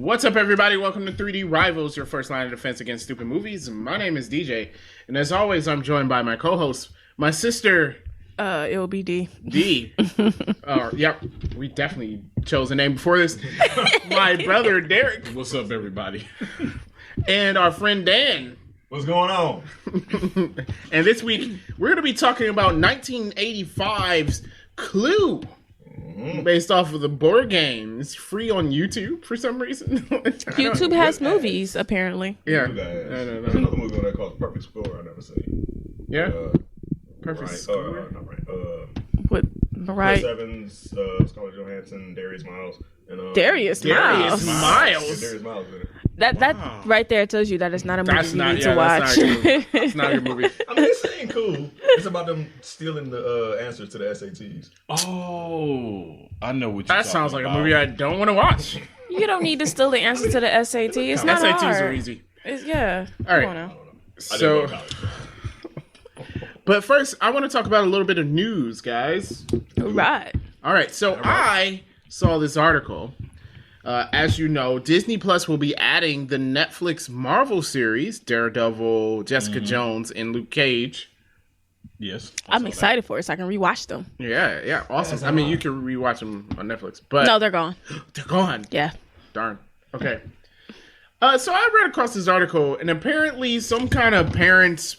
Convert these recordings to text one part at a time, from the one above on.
What's up, everybody? Welcome to 3D Rivals, your first line of defense against stupid movies. My name is DJ, and as always, I'm joined by my co-host, my sister... It'll be D. D. Yep, we definitely chose a name before this. My brother, Derek. What's up, everybody? And our friend, Dan. What's going on? And this week, we're going to be talking about 1985's Clue. Based off of the board game. It's free on YouTube for some reason. YouTube has movies, apparently. Yeah. There's another movie on there called Perfect Score I've never seen. Yeah? Perfect Score? Not right. With Chris Mariah. Evans, Scarlett Johansson, Darius Miles. And, Darius Miles. Miles. Darius Miles in it. That right there tells you that it's not a movie That's you not, need yeah, to watch. That's not your movie. I mean, it's ain't cool. It's about them stealing the answers to the SATs. Oh, I know what you're That sounds like a movie I don't want to watch. You don't need to steal the answer to the SAT. It's not SATs hard. are easy. Yeah. All right. Come on now. I didn't So, go to college. but first, I want to talk about a little bit of news, guys. Right. All right. So I saw this article. As you know, Disney Plus will be adding the Netflix Marvel series, Daredevil, Jessica Jones, and Luke Cage. Yes. I'm excited for it so I can rewatch them. Yeah, awesome. I mean, you can rewatch them on Netflix, but No, they're gone. they're gone. Yeah. Darn. Okay. So I read across this article, and apparently some kind of parents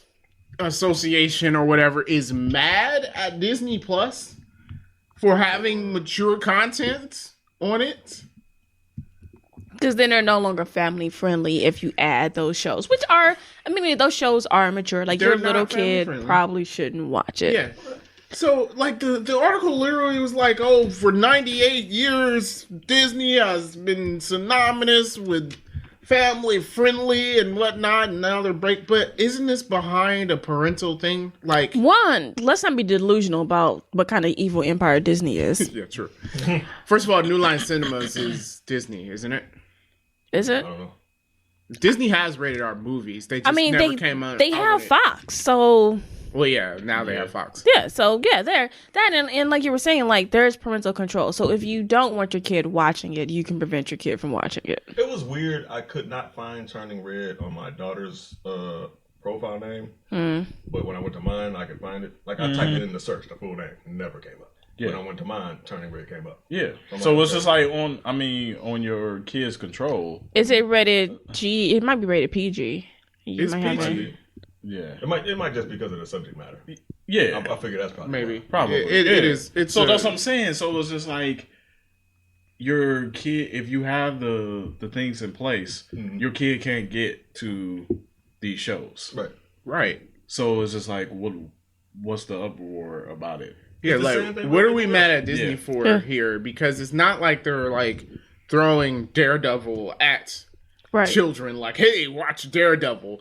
association or whatever is mad at Disney Plus for having mature content on it. Because then they're no longer family friendly if you add those shows, which are, I mean, those shows are mature. Like, They're your not little family kid friendly. probably shouldn't watch it. Yeah. So, like, the article literally was like, oh, for 98 years, Disney has been synonymous with family friendly and whatnot, and now they're But isn't this behind a parental thing? Like, One, let's not be delusional about what kind of evil empire Disney is. yeah, true. First of all, New Line Cinemas is Disney, isn't it? Is it? I don't know. Disney has rated R movies. They just I mean, never came out. they out have with it. Fox, so Well, yeah, now they have Fox. yeah, there that and like you were saying, like there's parental control. So if you don't want your kid watching it, you can prevent your kid from watching it. It was weird. I could not find Turning Red on my daughter's profile name. But when I went to mine, I could find it. Like, I typed it in the search, the full name. It never came up. Yeah. When I went to mine, Turning Red came up. Yeah. So it's just like on your kid's control. Is it rated G? It might be rated PG. You It's might have PG. Yeah. It might just because of the subject matter. Yeah. I figure that's probably Maybe. why. Probably. It Yeah. is. It's So a- that's what I'm saying. So it's just like your kid, if you have the things in place, your kid can't get to these shows. Right. Right. So it's just like, what's the uproar about it? Yeah, It's the same like, thing what with are we the mad rest. at Disney Yeah. for Yeah. here? Because it's not like they're, like, throwing Daredevil at right. children. Like, hey, watch Daredevil.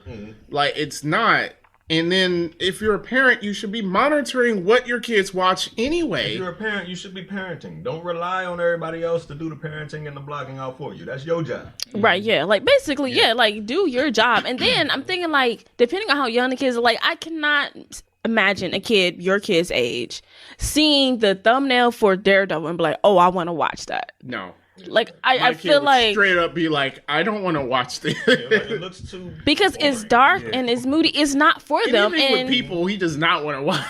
Like, it's not. And then, if you're a parent, you should be monitoring what your kids watch anyway. If you're a parent, you should be parenting. Don't rely on everybody else to do the parenting and the blogging out for you. That's your job. Right, yeah. Like, basically, yeah, like, do your job. And then I'm thinking, like, depending on how young the kids are, like, I cannot imagine a kid, your kid's age, seeing the thumbnail for Daredevil and be like, oh, I want to watch that. No. Like, My I kid feel would like, straight up be like, I don't want to watch this. Like, it looks too because it's boring. dark and it's moody, it's not for And them. even And with people, he does not want to watch.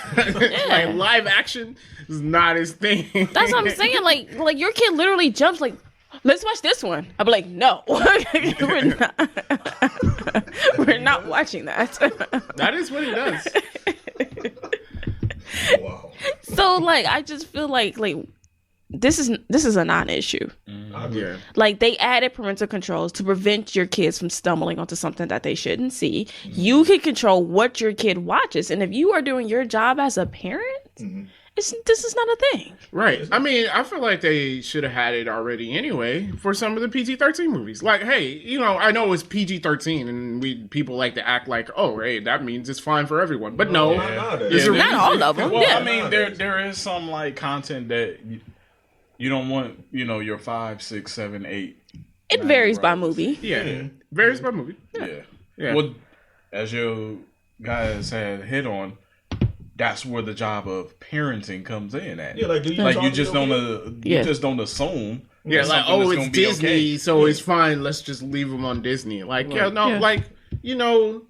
Like, live action is not his thing. that's what I'm saying. Like your kid literally jumps like, let's watch this one. I'll be like, no, we're not watching that. That is what he does. Wow. So like, I just feel like this is a non-issue. I agree. Yeah. Like, they added parental controls to prevent your kids from stumbling onto something that they shouldn't see. You can control what your kid watches, and if you are doing your job as a parent, this is not a thing. Right. I mean, I feel like they should have had it already anyway for some of the PG-13 movies. Like, hey, you know, I know it's PG-13 and people like to act like, oh, hey, that means it's fine for everyone. But no. Not nowadays. There's a Not all of them. Well, yeah. I mean, there is some like content that you don't want, your 5, 6, 7, 8. It varies by movie. Yeah. Varies by movie. Yeah. Yeah. Well, as you guys had hit on, that's where the job of parenting comes in at. Yeah, like, do you Like, talk you to just your don't kid? Yeah. you just don't assume Yeah, That's like, something oh, that's it's gonna be Disney, okay. so it's fine. Let's just leave them on Disney. Like, yeah, no, Yeah. like, you know,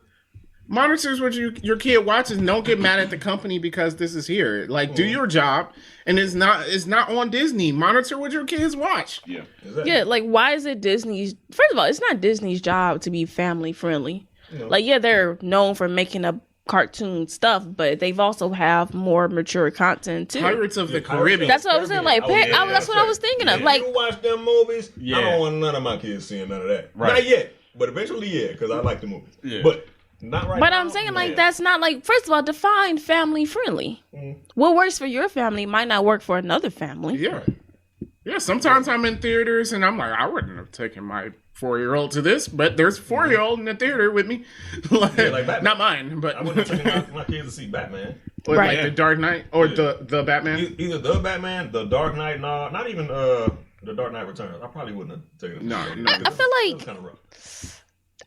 monitors what your kid watches. Don't get mad at the company because this is here. Like, do your job, and it's not on Disney. Monitor what your kids watch. Yeah. Exactly. Yeah, like why is it Disney's? First of all, it's not Disney's job to be family friendly. Like, yeah, they're known for making up cartoon stuff, but they've also have more mature content too. Pirates of the Pirates Caribbean. That's what I was saying. Like, Oh, yeah, that's what I was thinking of. If Like, you watch them movies, Yeah. I don't want none of my kids seeing none of that. Right. Not yet, but eventually, yeah, because I like the movies. Yeah. But not right but now. I'm saying, yeah. like, that's not like. First of all, define family friendly. Mm-hmm. What works for your family might not work for another family. Yeah. Yeah, sometimes I'm in theaters and I'm like, I wouldn't have taken my 4-year-old to this, but there's a 4-year-old in the theater with me. Like, Batman. not mine, but I wouldn't have taken my kids to see Batman. or Right. like the Dark Knight or the Batman. Either the Batman, the Dark Knight, no, not even the Dark Knight Returns. I probably wouldn't have taken them. No, to see no. that. I feel like- That's kind of rough.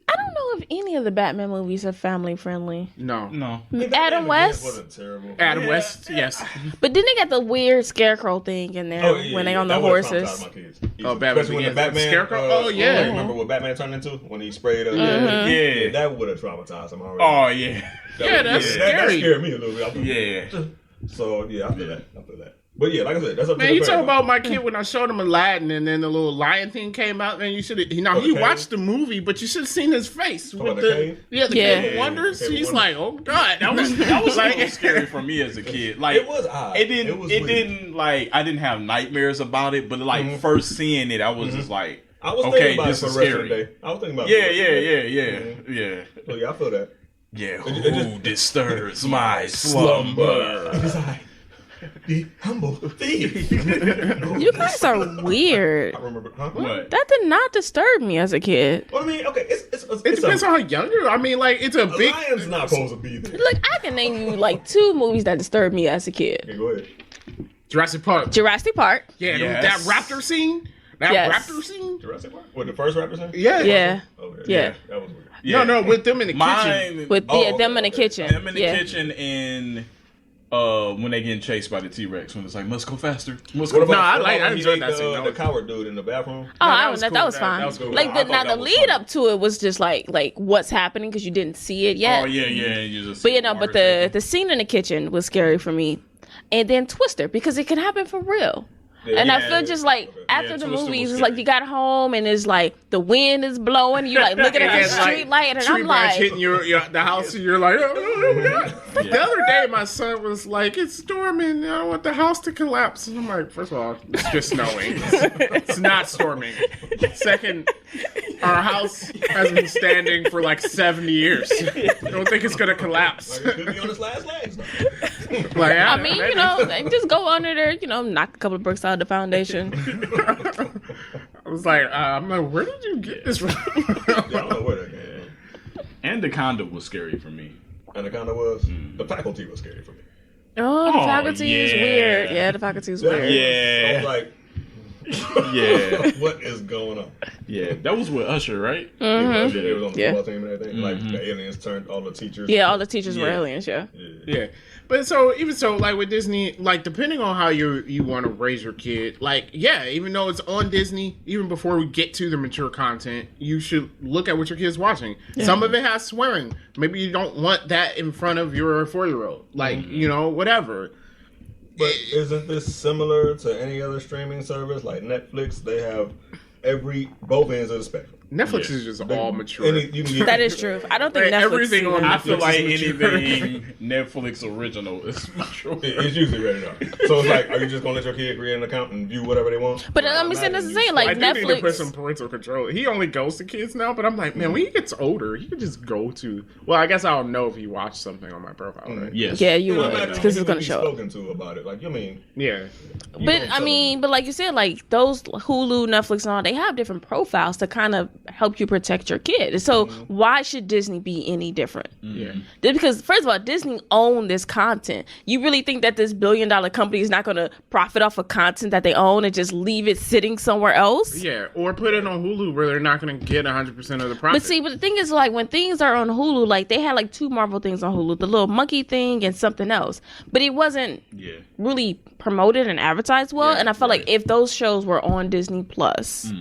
I don't know if any of the Batman movies are family friendly. No. No. Adam West, wasn't terrible. Adam West, yes. but then they got the weird scarecrow thing in there when they on the that would've horses. traumatized my kids. Oh, Batman Especially when the Begins. Batman Scarecrow? Oh, yeah. Remember what Batman turned into when he sprayed? Yeah. that would have traumatized him already. Oh yeah. Yeah, that's That scary. scared me a little bit. Yeah. So yeah, I feel that. But yeah, like I said, that's up to Man, the you talk parent. about my kid when I showed him Aladdin and then the little lion thing came out. Man, you should have. Now he the watched the movie, but you should have seen his face with about the the cave? yeah, the Yeah. Cave of Wonders. Cave of He's Wonders. like, oh god, That was a like little scary for me as a kid. Like It was odd. It didn't. was It weird. didn't like. I didn't have nightmares about it, but like first seeing it, I was just like, I was okay, thinking about this it for is the rest of scary. the day. I was thinking about Yeah, it. yeah. So yeah, I feel that. Yeah. it Who disturbs my slumber? Because I, the humble thief. You guys are weird. I remember, huh? What? That did not disturb me as a kid. Well, I mean, okay, it's it depends on how young you are. I mean, like it's a a big. lion's not supposed to be there. Look, I can name you like 2 movies that disturbed me as a kid. Okay, go ahead. Jurassic Park. Jurassic Park. Yeah, Yes. that raptor scene. That Yes. raptor scene. Jurassic Park? What, the first raptor scene? Yeah. Yeah. Okay. Yeah. That was weird. Yeah. No, with them in the kitchen. Mine With Oh, them in the okay. kitchen. them in the yeah. kitchen and when they getting chased by the T-Rex when it's like must go faster. Must What go about, No, I when he enjoyed ate that scene. That the was- coward dude in the bathroom? Oh, that I was don't know. cool. That was That fine. was cool. Like I thought now, that the was lead funny. up to it was just like what's happening because you didn't see it yet. Oh yeah. You just. But but the scene in the kitchen was scary for me, and then Twister because it can happen for real. And I Yeah. feel just like after Yeah, the Twister movies, was it's like scary. you got home and it's like the wind is blowing. You like looking at the It's like street light, and tree I'm branch like, hitting the house, and you're like, oh, God. The other day, my son was like, it's storming. I don't want the house to collapse. And I'm like, first of all, it's just snowing. It's not storming. Second, our house has been standing for like 70 years. I don't think it's gonna collapse. Like, it could be on his last legs. Like, I mean, you know, like, just go under there, you know, knock a couple of bricks out of the foundation. I was like, I'm like, where did you get this from? Yeah, I don't know where that came from. Anaconda was scary for me. Anaconda was. The faculty was scary for me. Oh, the faculty is yeah. weird. Yeah, the faculty is weird. I was Yeah. like, Yeah. what is going on? Yeah. That was with Usher, right? They was on the Yeah. football team and everything. Like the aliens turned all the teachers. Yeah, all the teachers were Yeah. aliens, yeah. Yeah, but so even so, like with Disney, like depending on how you want to raise your kid, like yeah, even though it's on Disney, even before we get to the mature content, you should look at what your kid's watching. Some of it has swearing. Maybe you don't want that in front of your 4-year-old. Like you know, whatever. But isn't this similar to any other streaming service like Netflix? They have both ends of the spectrum. Netflix Yeah. is just all mature. You can get, That is true. I don't think Like, Netflix everything on I feel Netflix like is mature. anything Netflix original is mature. It's usually rated R. So it's like, are you just gonna let your kid create an account and view whatever they want? But let me say this to say, like I do need to put Netflix. some parental control. He only goes to kids now, but I'm like, man, when he gets older, he could just go to. Well, I guess I don't know if he watched something on my profile, right? Yes. Yeah, you You know, would imagine because you it's going be to show up. spoken to about it. Like, you mean, Yeah. But don't I tell mean, but like you said, like those Hulu, Netflix, and all, they have different profiles to kind of help you protect your kid. So why should Disney be any different? Yeah. Because first of all, Disney own this content. You really think that this $1 billion company is not going to profit off of content that they own and just leave it sitting somewhere else? Yeah, or put it on Hulu where they're not going to get 100% of the profit. But the thing is, like, when things are on Hulu, like, they had, like, 2 Marvel things on Hulu. The little monkey thing and something else. But it wasn't really promoted and advertised well. And I felt like if those shows were on Disney Plus,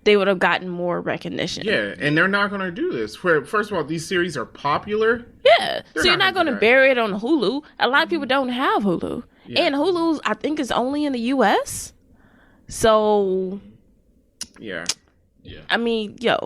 they would have gotten more recognition. Yeah, and they're not going to do this. Where, first of all, these series are popular. Yeah. They're So you're not not gonna going to do that. bury it on Hulu. A lot of people don't have Hulu. And Hulu's, I think, is only in the U.S. So, Yeah. I mean, they're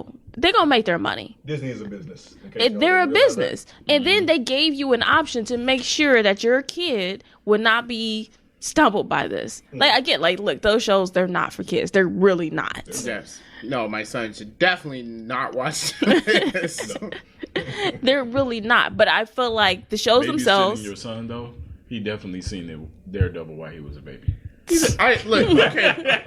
going to make their money. Disney is a business. in case y'all They're a didn't realize business. And then they gave you an option to make sure that your kid would not be stumbled by this. Like, I get, like, look, those shows, they're not for kids. They're really not. Yes. No, my son should definitely not watch this. They're really not. But I feel like the shows themselves. Your son though, he definitely seen it Daredevil while he was a baby. Look, okay.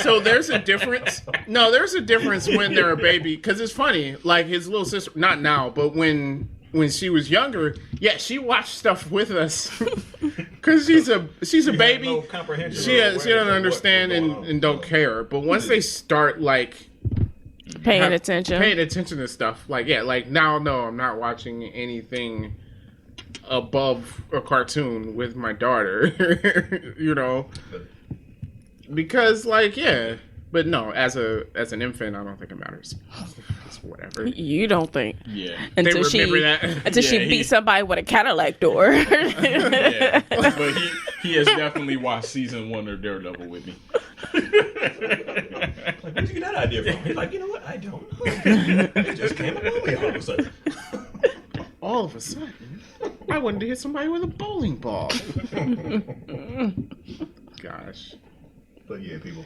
So there's a difference. No, there's a difference when they're a baby. Because it's funny. Like, his little sister, not now, but when she was younger, yeah, she watched stuff with us. Because she's a baby. no comprehension She or doesn't awareness of understand what's going on. and don't care. But once they start, like, Paying attention. paying attention to stuff, like, yeah, like, now, no, I'm not watching anything above a cartoon with my daughter, you know, because, like, yeah, but no, as an infant, I don't think it matters. It's whatever. You don't think. Yeah. Until They she remember that? until she Yeah, beat somebody with a Cadillac door. Yeah. But he has definitely watched season 1 of Daredevil with me. Like, where'd you get that idea from? He's like, you know what? I don't know. It just came upon me all of a sudden. All of a sudden, I wanted to hit somebody with a bowling ball. Gosh. But yeah, people,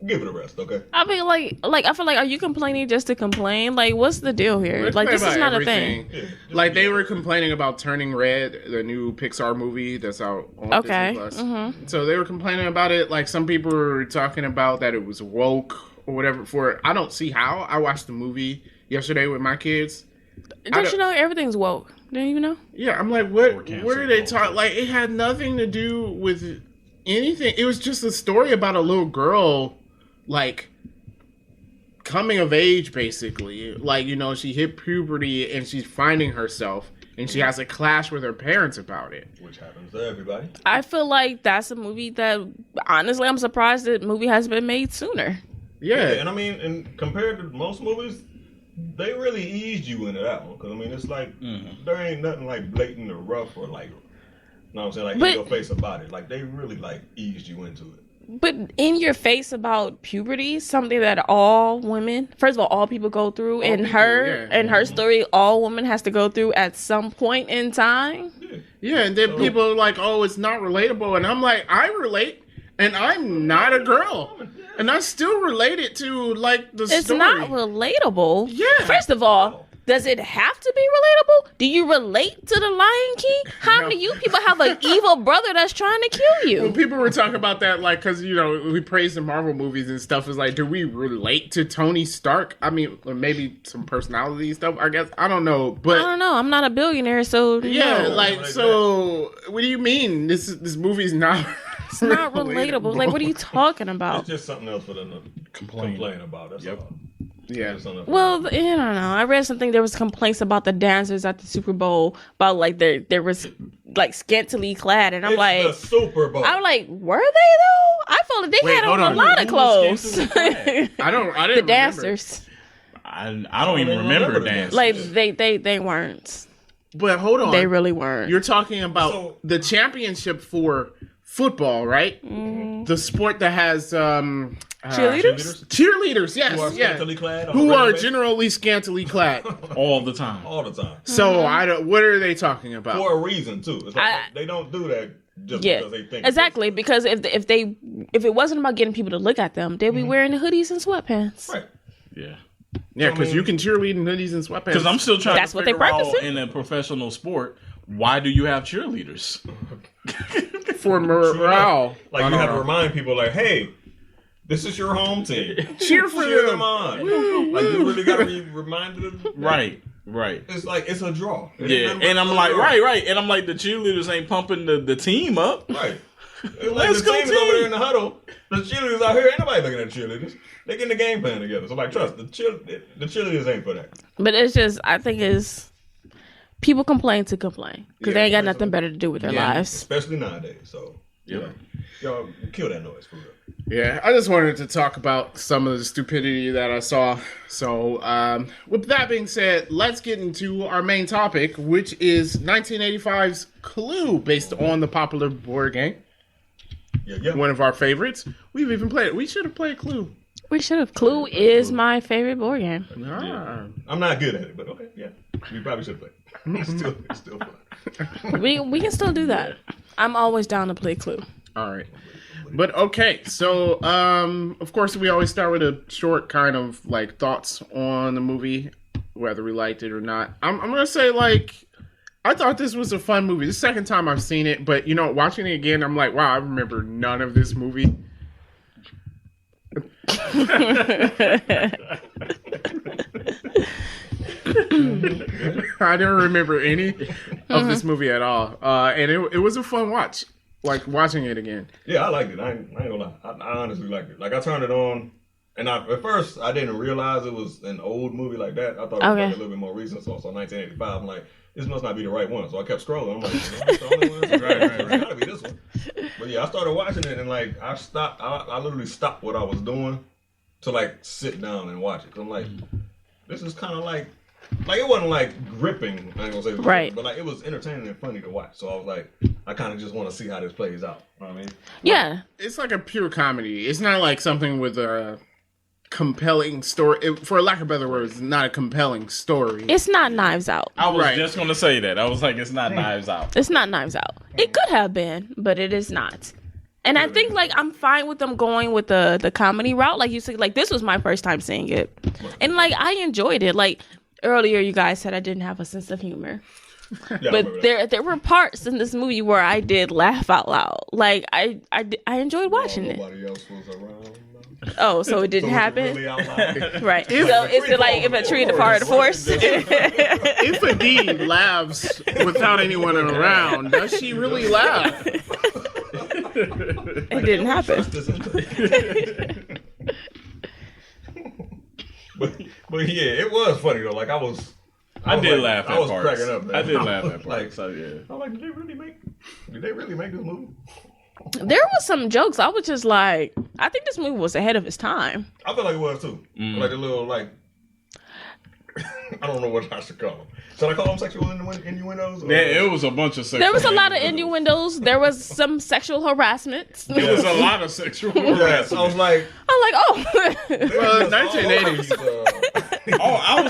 give it a rest, okay? I mean, like I feel like, are you complaining just to complain? Like, what's the deal here? We're Like, this is complaining not about a thing. everything. Like, they were complaining about Turning Red, the new Pixar movie that's out on Okay. Disney Plus. So they were complaining about it. Like, some people were talking about that it was woke or whatever. I don't see how. I watched the movie yesterday with my kids. Don't you know everything's woke? Don't you know? Yeah, I'm like, what cancel are they culture. talking? Like, it had nothing to do with anything. It was just a story about a little girl, like, coming of age, basically. Like, you know, she hit puberty and she's finding herself, and she has a clash with her parents about it. Which happens to everybody. I feel like that's a movie that, honestly, I'm surprised that movie hasn't been made sooner. Yeah. And I mean, and compared to most movies, they really eased you into that one. Because, I mean, it's like, there ain't nothing, like, blatant or rough or, like, you know what I'm saying, like, But- in your face about it. Like, they really, like, eased you into it. But in your face about puberty, something that all women, first of all people go through. In people, her, yeah. in her story, all women has to go through at some point in time. Yeah, and then people are like, oh, it's not relatable. And I'm like, I relate, and I'm not a girl. And I still relate it to, like, the It's story. not relatable. Yeah. First of all, does it have to be relatable? Do you relate to the Lion King? How many of you people have an evil brother that's trying to kill When you? people were talking about that, like, because, you know, we praise the Marvel movies and stuff, is like, do we relate to Tony Stark? I mean, or maybe some personality stuff, I guess. I don't know. I But, don't know. I'm not a billionaire, so yeah, no. like, so, what do you mean? This movie's not It's not relatable. Like, what are you talking about? It's just something else for them to complain about. That's all. Yeah. Just something else. Well, I don't know. I read something. There was complaints about the dancers at the Super Bowl about like there was like scantily clad, and I'm It's like, the Super Bowl. I'm like, were they though? I felt like they Wait, had hold on a on. lot of Who was clothes. scantily clad? I didn't The remember. dancers, I don't even remember the dancing. like they weren't. But hold on. They really weren't. You're talking about So- the championship for football, right? The sport that has Cheerleaders? cheerleaders, yes, Who are yeah, scantily clad on a who regular are basis? generally scantily clad. all the time. all the time So I don't. What are they talking about? for a reason too. It's like I- they don't do that just Yeah, because they think exactly. Because if it wasn't about getting people to look at them, they'd be wearing the hoodies and sweatpants. Right. Yeah. Yeah, because you can cheerlead in hoodies and sweatpants. Because I'm still trying That's to what they figure out practice in a professional sport, why do you have cheerleaders? for morale. Like you have to remind people, like, hey, This is your home team. Cheer for Cheer them. them on. Like you really gotta be reminded of that. Right. It's like it's a draw. It ain't Yeah, nothing but and I'm a like, draw. right, and I'm like, the cheerleaders ain't pumping the team up. Right. It's like Let's the go, team's team. over there in the huddle. The cheerleaders out here, ain't nobody looking at the cheerleaders. They getting the game plan together. So like, trust the cheerleaders ain't for that. But it's just, I think it's people complain to complain because they ain't got Yeah, nothing better to do with their lives. Especially nowadays. So y'all kill that noise for real. Yeah, I just wanted to talk about some of the stupidity that I saw. So, with that being said, let's get into our main topic, which is 1985's Clue, based on the popular board game. Yeah. One of our favorites. We've even played it. We should have played Clue. We should have. Clue is my favorite board game. Ah. I'm not good at it, but okay, yeah. We probably should play. It's still fun. We can still do that. I'm always down to play Clue. All right. But okay, so of course we always start with a short kind of like thoughts on the movie, whether we liked it or not. I'm gonna say like I thought this was a fun movie. The second time I've seen it, but you know, watching it again, I'm like, wow, I remember none of this movie. I don't remember any of this movie at all, and it was a fun watch. Like watching it again. Yeah, I liked it. I ain't gonna lie. I honestly liked it. Like I turned it on, and at first I didn't realize it was an old movie like that. I thought it was like a little bit more recent. So 1985. I'm like, this must not be the right one. So I kept scrolling. I'm like, that's the only one. Right. It's gotta be this one. But yeah, I started watching it, and like I stopped. I literally stopped what I was doing to like sit down and watch it. Cause I'm like, this is kind of like it wasn't like gripping. I ain't gonna say Right. but like it was entertaining and funny to watch. So I was like, I kind of just want to see how this plays out. You know what I mean? Yeah. It's like a pure comedy. It's not like something with a compelling story. For lack of better words, it's not a compelling story. It's not Knives Out. I was Right. just gonna say that. I was like, it's not Knives Out. It's not Knives Out. It could have been, but it is not. And I think like I'm fine with them going with the comedy route. Like you said, like this was my first time seeing it. And like I enjoyed it. Like earlier you guys said I didn't have a sense of humor. Yeah, But there were parts in this movie where I did laugh out loud. Like I enjoyed watching it. Nobody else was around. Oh, so it didn't So was it happen? really out loud? Right. So is it like if a tree departed the forest? If a D laughs without anyone around, does she really laugh? It didn't happen. but yeah, it was funny though. Like I did like, laugh at I was parts. cracking up. Man. I did laugh at parts. Like, So yeah. I'm like, did they really make this movie? There was some jokes. I was just like, I think this movie was ahead of its time. I feel like it was too. Like a little like, I don't know what I should call them. Should I call them sexual innuendos? Yeah, it was a bunch of sexual. There was a lot of innuendos. There was some sexual harassment. There was a lot of sexual Yes, harassment. I was like, I'm like, oh. Well, 1980s. Oh, I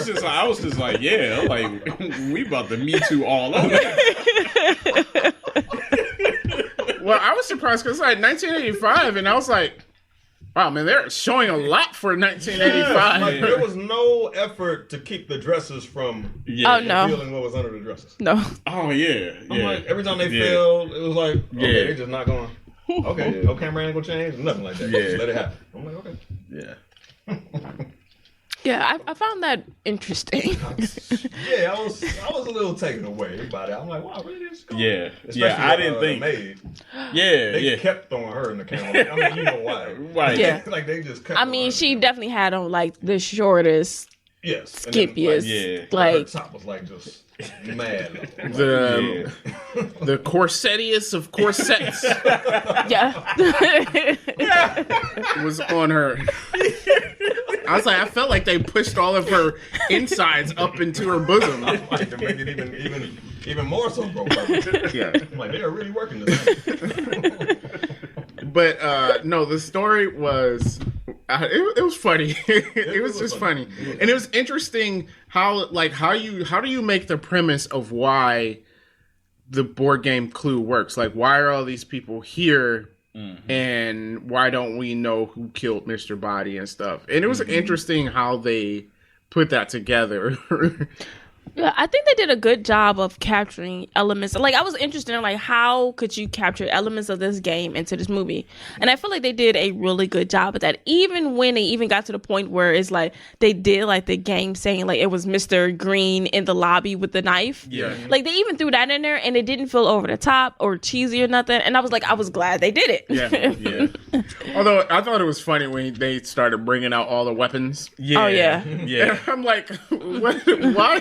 was just like, yeah, like we about to Me Too all over. Well, I was surprised because it's like 1985, and I was like, wow, man, they're showing a lot for 1985. like, there was no effort to keep the dresses from Yeah. Oh, no. feeling what was under the dresses. No. Oh yeah. I'm Yeah. like, every time they Yeah. failed, it was like, okay, Yeah. they're just not going. Okay, no camera angle change, nothing like that. Yeah. Just let it happen. I'm like, okay. Yeah. Yeah, I found that interesting. Yeah, I was a little taken away by that. I'm like, wow, really? This cool? Yeah. Especially, Yeah. I didn't the think. maid. Yeah. They Yeah. kept throwing her in the camera. I mean, you know why? Right. Yeah. Like they just. Kept I throwing mean, her she in the camera. definitely had on like the shortest, Yes. And then, skimpiest, yeah. Her like top was like just mad. I'm like, The the corsettiest of corsets yeah. was on her. I was like, I felt like they pushed all of her insides up into her bosom. like to make it even more so broke. Yeah. I'm like, they are really working this thing. But no, the story was it was funny. It was just funny, and it was interesting how do you make the premise of why the board game Clue works? Like, why are all these people here, and why don't we know who killed Mr. Body and stuff? And it was interesting how they put that together. Yeah, I think they did a good job of capturing elements. Like, I was interested in, like, how could you capture elements of this game into this movie? And I feel like they did a really good job of that. Even when they even got to the point where it's like they did like the game saying like it was Mr. Green in the lobby with the knife. Yeah. Like, they even threw that in there, and it didn't feel over the top or cheesy or nothing. And I was like, I was glad they did it. Yeah. Although I thought it was funny when they started bringing out all the weapons. Yeah. Oh, yeah. Yeah. I'm like, what? Why?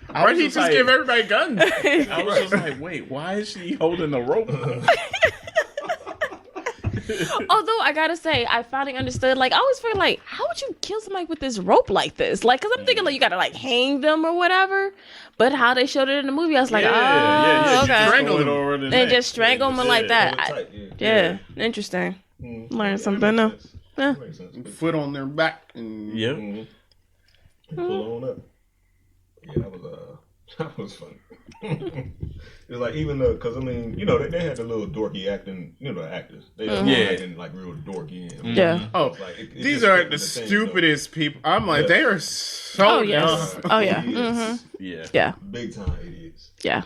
Why did he just give everybody guns? I was just like, wait, why is she holding the rope? Although I gotta say, I finally understood. Like, I always feel like, how would you kill somebody with this rope like this? Like, cause I'm thinking like you gotta like hang them or whatever. But how they showed it in the movie, I was like, You okay. strangle it over the And neck. just strangle them like that. Tight, Yeah, interesting. Learn something new. Yeah. Makes sense. Foot on their back. And Yep. Pull on up. Yeah, that was funny. It's like even though, because I mean, you know, they had the little dorky acting, you know, the actors. They acting like real dorky. And, Yeah. Oh, like, it these just are fit the with thing, stupidest people. I'm like, they are so Oh yes. dumb. Oh yeah. Idiots. Yeah. Yeah. Big time idiots. Yeah.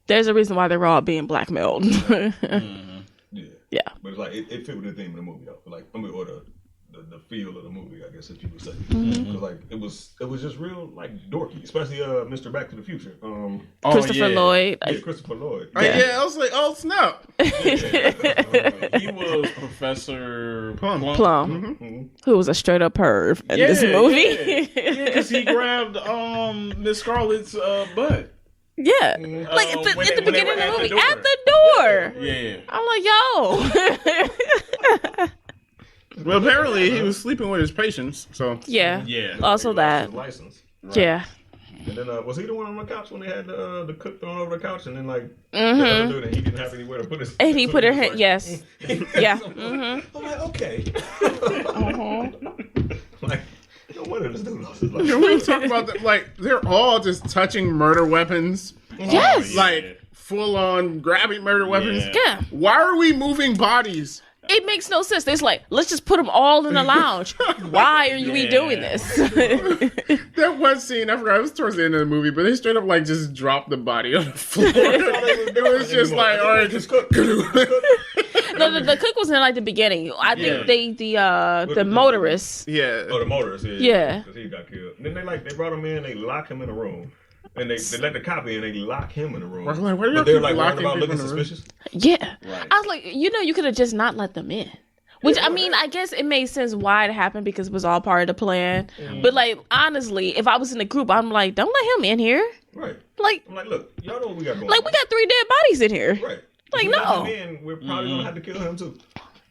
There's a reason why they were all being blackmailed. Yeah. Yeah. But it's like it fit with the theme of the movie though. Like I mean, or the feel of the movie, I guess if you would say. Because like it was just real like dorky, especially Mr. Back to the Future. Christopher Lloyd. Yeah, Christopher Lloyd. Yeah, I was like, oh snap. He was Professor Plum, who was a straight up perv in this movie. Yeah, because he grabbed Miss Scarlett's butt. Yeah. Like when at the they beginning were of the at the movie. door. At the door. Yeah. I'm like, yo. Well, apparently he was sleeping with his patients. So Yeah. Yeah. Also His that. license. Yeah. And then was he the one on the couch when they had the cook thrown over the couch and then like the other dude and he didn't have anywhere to put his And he so put her was hand. like- Yes. Yeah. I'm like, okay. Like, no wonder this dude lost his life. can we talk about that? Like they're all just touching murder weapons. Yes. Like full on grabbing murder weapons. Yeah. Yeah. Why are we moving bodies? It makes no sense. It's like, let's just put them all in the lounge. Why are we doing this? That one scene, I forgot, it was towards the end of the movie, but they straight up like just dropped the body on the floor. It was just like, all right, just cook. No, the cook was in like the beginning. I think the motorist. Yeah. Oh, the motorist, Yeah. because he got killed. And then they brought him in, they lock him in a room. And they let the cop in, they lock him in a room. Like, why do y'all But they're keep like worried locking about people looking in a room? suspicious. Yeah. Right. I was like, you could have just not let them in. Which, I mean, I guess it made sense why it happened because it was all part of the plan. But, like, honestly, if I was in the group, I'm like, don't let him in here. Right. Like, I'm like, look, y'all know what we got going we on. got 3 dead bodies in here. Right. Like, If we let no. him in, we're probably going to have to kill him, too.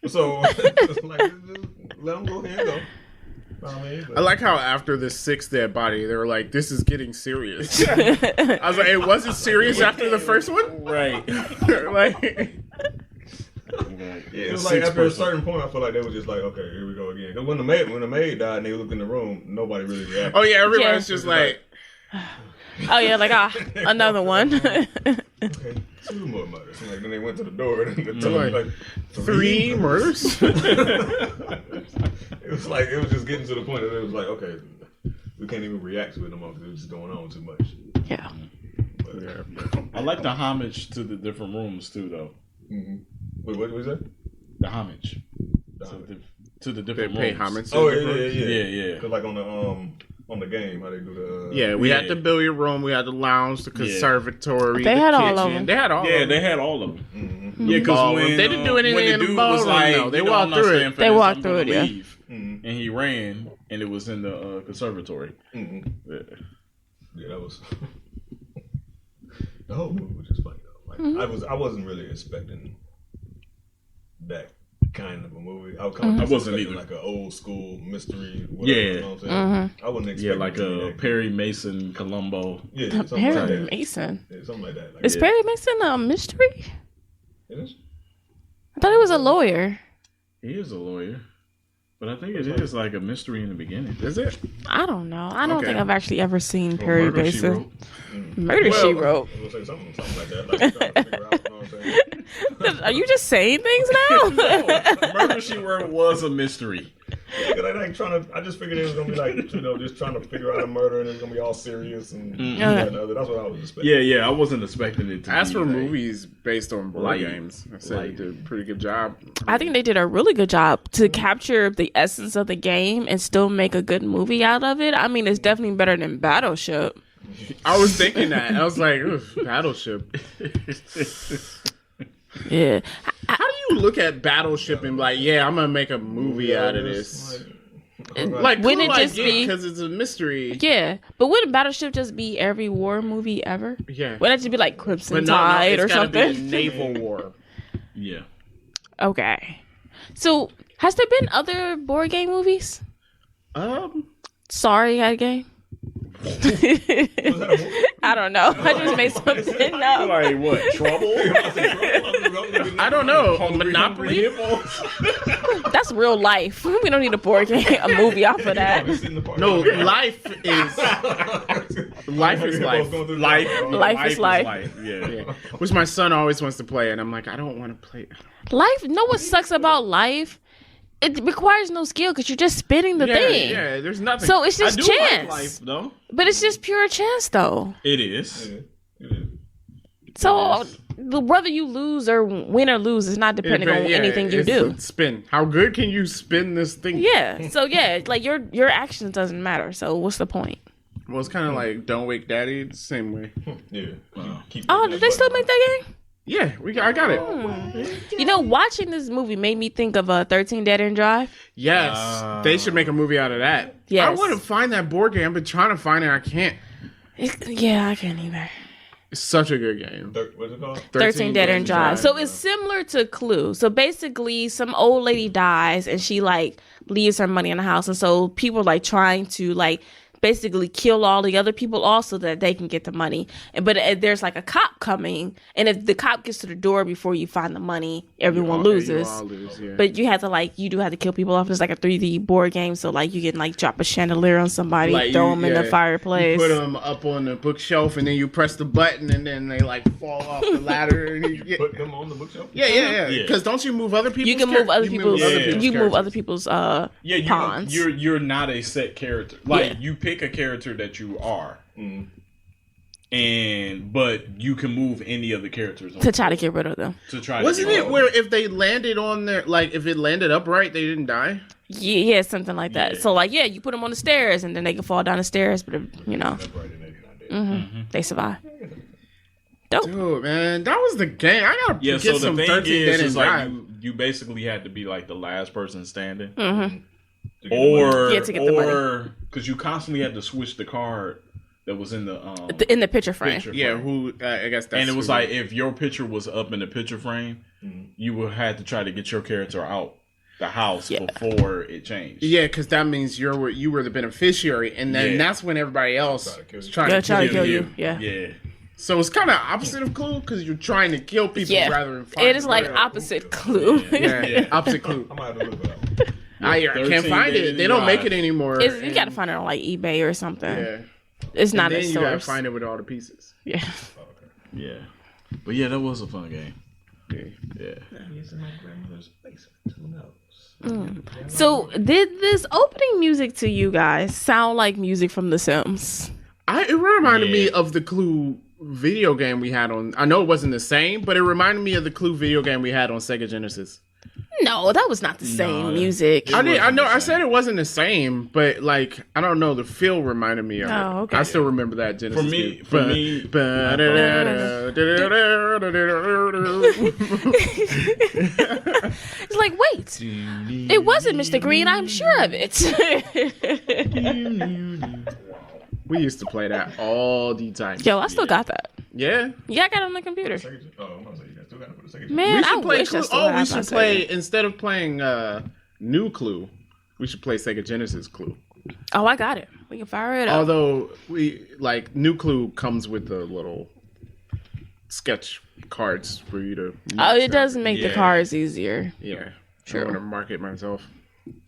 So, it's like, just let him go ahead and go. I mean, I like how after the 6th dead body, they were like, this is getting serious. I was like, it wasn't serious after the first one? Right. Like, yeah, it was like after a certain point, I feel like they were just like, okay, here we go again. Because when the maid died and they looked in the room, nobody really reacted. oh yeah, everybody's Yeah. just like, Oh, yeah, like, another one. Okay, 2 more murders. And, like, then they went to the door and the door was like 3 murders? It was like, it was just getting to the point that it was like, okay, we can't even react to it no more because it was just going on too much. Yeah. I like the homage to the different rooms too, though. Mm-hmm. Wait, what was that? The homage to the They different pay rooms. homage. Oh, to yeah. Yeah. Because like on the game, how they do the Yeah, we had Yeah. the billiard room, we had the lounge, the conservatory, They the had kitchen. all of them. They had all of Yeah, them. they had all of them. Mm-hmm. Yeah, because Ballroom. when They didn't do anything when the in the dude ballroom, was like, though. They you know, walked I'm not through it. staying for They this, walked I'm through gonna it, yeah. leave. And he ran, and it was in the conservatory. Mm-hmm. Yeah. Yeah, that was the whole movie was just funny though. Like I wasn't really expecting that kind of a movie. I wasn't expecting either. like an old school mystery. Whatever, Yeah. you know what I'm saying? I wasn't Yeah, expecting like it to be a that Perry Mason Columbo. good. Yeah, something Perry like that. Mason. Yeah, something like that. Like, Is Perry Mason a mystery? it is? I thought he was a lawyer. He is a lawyer, but I think it is like a mystery in the beginning. Is it? I don't know. I don't Okay. think I've actually ever seen Perry Murder, She Mason. Wrote. Murder, She Wrote. I was gonna say something like that. Like, trying to figure out, you know what I'm saying? Are you just saying things now? Murder, She Wrote was a mystery. I just figured it was gonna be like, just trying to figure out a murder and it's gonna be all serious and Okay. that and other. That's what I was expecting. Yeah. I wasn't expecting it to. As be for like, movies based on board Light. games, I said they did a pretty good job. I think they did a really good job to capture the essence of the game and still make a good movie out of it. I mean, it's definitely better than Battleship. I was thinking that. I was like, "Oof, Battleship." Yeah. How do you look at Battleship and be like, yeah, I'm gonna make a movie out of this? Like, Wouldn't it just be- because it's a mystery? Yeah. But wouldn't Battleship just be every war movie ever? Yeah, Wouldn't it just be like Crimson but Tide it's or gotta be a something? naval war. Yeah. Okay. So, has there been other board game movies? Sorry, I game. I don't know. I just made something up. Like what? Trouble? I don't know. Monopoly. That's real life. We don't need a board game, a movie off of that. No, life is life. Life is life. Yeah. Yeah. Which my son always wants to play, and I'm like, I don't want to play. Life. Know what sucks about life? It requires no skill because you're just spinning the thing. Yeah, there's nothing. So it's just I do chance. like life though. But it's just pure chance, though. It is. So whether you lose or win or lose is not depending on anything you it's do. a spin. How good can you spin this thing? Yeah. So yeah, like your actions doesn't matter. So what's the point? Well, it's kind of like Don't Wake Daddy, the same way. Yeah. Oh, did they still make that game? Yeah, I got it. You know, watching this movie made me think of 13 Dead End Drive. Yes, they should make a movie out of that. Yes. I want to find that board game. I've been trying to find it. I can't. Yeah, I can't either. It's such a good game. What's it called? 13 Dead End Drive. So it's similar to Clue. So basically, some old lady dies and she like leaves her money in the house, and so people are like trying to like basically kill all the other people also that they can get the money. But there's like a cop coming, and if the cop gets to the door before you find the money, everyone loses. You all lose, yeah. But you have to you do have to kill people off. It's like a 3D board game, so like you can like drop a chandelier on somebody, Like throw them in the fireplace. You put them up on the bookshelf, and then you press the button, and then they like fall off the ladder. And you get... Put them on the bookshelf? Yeah. Because don't you move other people's? You can move other people's. You move other characters. people's Yeah, pawns. you're not a set character. Like Yeah. you pick a character that you are, but you can move any of the characters to try to get rid of them. to try. Wasn't to it where if they landed on their if it landed upright, they didn't die? Yeah, something like that. Yeah. So you put them on the stairs, and then they can fall down the stairs, but they survive. Dope. Dude, man, that was the game. I gotta Yeah. get So the some thing 13 Dead is End like Drive. you basically had to be like the last person standing, Mm-hmm. or Yeah, to get the money. because you constantly had to switch the card that was in the In the picture frame. picture Yeah, frame. I guess that's And it was who- like if your picture was up in the picture frame, you would have to try to get your character out the house before it changed. Yeah, because that means you were the beneficiary, and then Yeah. that's when everybody else is trying Yeah, to try kill to kill you. you. Yeah. Yeah. So it's kind of opposite of Clue because you're trying to kill people Yeah. rather than find It is like them. opposite Clue. Yeah, opposite Clue. I might have to look it up. I can't 13 find Dead it. End They don't make Drive. it anymore. You and- gotta find it on like eBay or something. Yeah, It's not and a then you gotta source. find it with all the pieces. Yeah. Yeah. But yeah, that was a fun game. Yeah. Yeah. It's in my grandmother's basement. Who knows? So did this opening music to you guys sound like music from The Sims? It reminded me Yeah. of the Clue video game we had on. I know it wasn't the same, but it reminded me of the Clue video game we had on Sega Genesis. No, that was not the same that- music. I know. wasn't I the said it wasn't the same, but I don't know. The feel reminded me of it. Oh, okay. I still remember that Genesis. For me- game. for me- It's like, wait, it wasn't Mr. Green. I'm sure of it. We used to play that all the time. Yo, I still got that. Yeah. Yeah, I got it on the computer. Oh, I'm gonna say you guys still got it for the second. Man, We I should play wish I Clue. still Oh, had we my should play Sega. instead of playing New Clue. We should play Sega Genesis Clue. Oh, I got it. We can fire it up. Although New Clue comes with the little sketch cards for you to. Oh, it does make the Yeah. cards easier. Yeah, Sure. I want to market myself.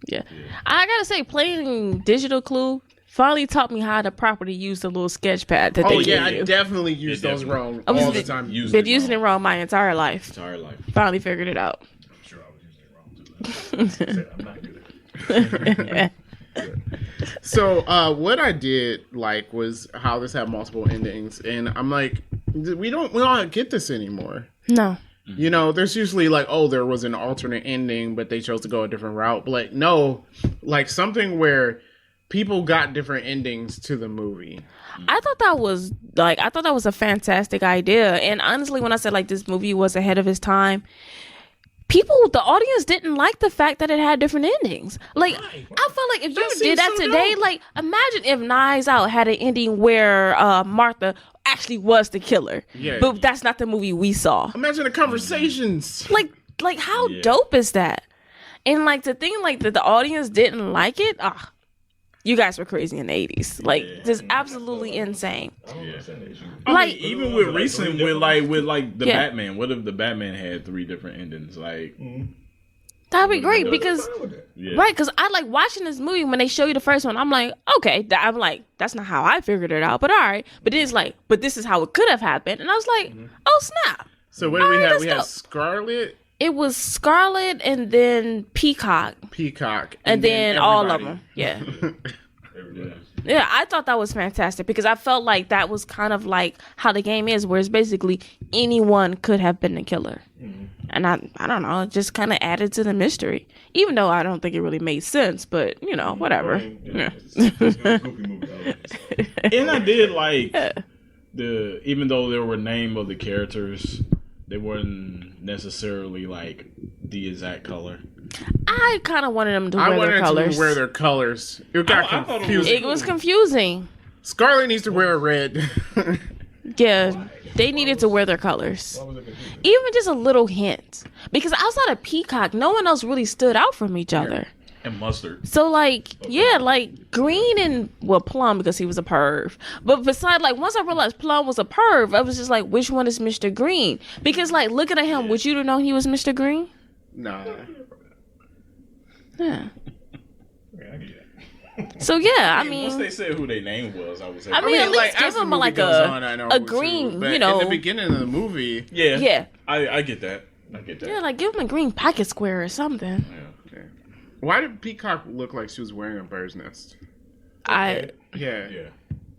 Yeah. I gotta say, playing Digital Clue finally taught me how to properly use the little sketch pad that Oh they yeah, give I you. definitely use those definitely- wrong I was all the the- time. Used Been using it wrong my entire life. entire life. Finally figured it out. I'm sure I was using it wrong too. I'm not good at it. So what I did like was how this had multiple endings, and I'm like, we don't get this anymore. No. You know, there's usually like, oh, there was an alternate ending, but they chose to go a different route. But like, no, like something where people got different endings to the movie. I thought that was a fantastic idea. And honestly, when I said like this movie was ahead of its time, the audience didn't like the fact that it had different endings. Like, I felt like if you did that today, like, imagine if Knives Out had an ending where Martha actually was the killer. Yeah. But that's not the movie we saw. Imagine the conversations. Like how dope is that? And like the thing, like that the audience didn't like it. You guys were crazy in the 80s. Like, just absolutely insane. I don't understand the issue. Like, even with recent, with the Yeah. Batman. What if the Batman had 3 different endings? Like, that'd be great because, yeah. right? Because I like watching this movie when they show you the first one. I'm like, okay, I'm like, that's not how I figured it out, but all right. But it's like, but this is how it could have happened, and I was like, oh snap! So what do we Alright, have? let's We go. have Scarlet, It was Scarlet, and then Peacock, Peacock, and then all of everybody. them. Yeah. Yeah. Yeah, I thought that was fantastic because I felt like that was kind of like how the game is, where it's basically anyone could have been the killer. And I don't know, it just kind of added to the mystery. Even though I don't think it really made sense, but you know, whatever. Yeah. It's a goofy movie. I like it. And I did like even though there were name of the characters, they weren't necessarily like the exact color. I kind of wanted them to I wear wanted their colors. to wear their colors. It got I thought it was- confusing. It was confusing. Scarlet needs to wear red. Yeah, they needed to wear their colors. Why was it confusing? Even just a little hint. Because outside of Peacock, no one else really stood out from each other. And mustard. So, like, yeah, like, Green and, well, Plum, because he was a perv. But besides, like, once I realized Plum was a perv, I was just like, which one is Mr. Green? Because, like, looking at him, would you have known he was Mr. Green? Nah. Yeah. Yeah, I get that. So, yeah, I Once mean, they said who their name was, I was I mean, at least give as the him, movie like, goes a- on, I know a who green, too, but you know. in the beginning of the movie. yeah. yeah. I get that. I get that. Yeah, like, give him a green pocket square or something. Okay. Why did Peacock look like she was wearing a bird's nest? Yeah. Yeah.